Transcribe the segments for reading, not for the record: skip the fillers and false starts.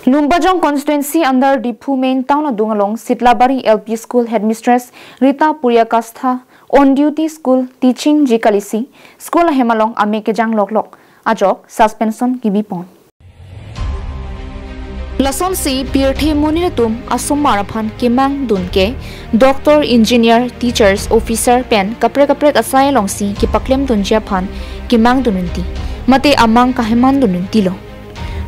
Lumbajong constituency under Dipu main town adungalong Sitlabari LP School Headmistress Rita Puryakastha on duty school teaching jikalisi school hemalong ame kejang loklok ajok suspension kibipon. Lason si pirthe munitum asumar aphan kimang dunke doctor engineer teachers officer pen kapre asai long si kipaklem dunjia phan kimang dununti mate amang kaheman dununti lo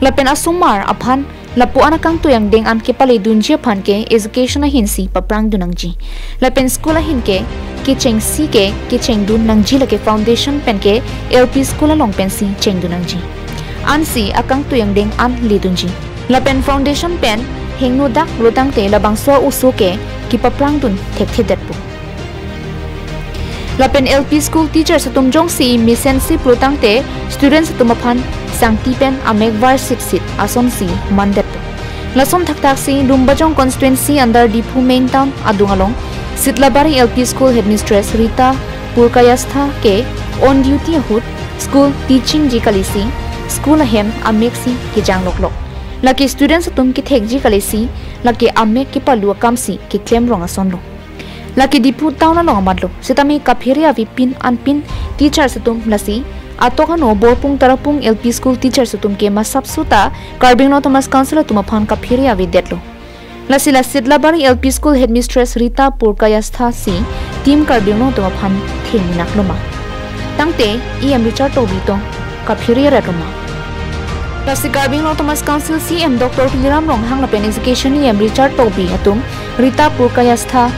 lapen asumar aphan lapu anakang tuyang deng an kepale dunjia phan ke education a hinsi paprang dunangji lapen school a hinke kicheng si ke kicheng dun nangji lake foundation pen ke LP school long pen si cheng dunangji ansi akang tuyang deng an lidunji lapen foundation pen hengnu dak rotang te labang so usuke ki paprang dun thek detpu lapen LP school teacher satum jong si mission si protang te students satumaphan sangti pen amek var sit ason si mandet lasom thak si Lumbajong constituency under Dipu main town adungalong Sitlabari LP school headmistress Rita Puryakastha ke on duty hut school teaching jikalisi school hem amek si kijang loklok laki students satum ki thek jikalisi laki amek ki palu kamsi ki claim rong ason lo laki Dipu town long amadlo sitami kaphiri avi pin anpin teacher satum lasi atokano borpung tarapung LP school teacher sutum ke masap suta Carbing Thomas council tumaphan kaphiri avi detlo lasila Sitlabari LP school headmistress Rita Puryakastha si team Carbing tumaphan theminak loma tangte Richard tobito kaphiri ratoma lasi Carbing Thomas council CM Dr. Liram Rong hang lapen education Richard tobi atum Rita Puryakastha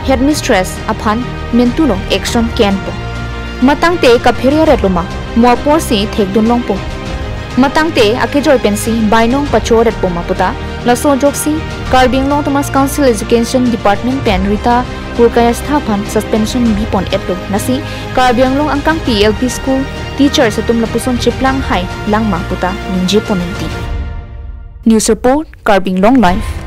headmistress aphan mentulo action camp matang te kaphiri retluma muapor si thekdun longpo matang te akejoi pensi bainong pachor et poma puta laso joksi Carbing Thomas council education department pen Rita Puryakastha phan suspension bipon etlo nasi Carbing angkang LP school teacher satum lapuson chiplang hai langma puta ninje ponenti news report Carbing Live.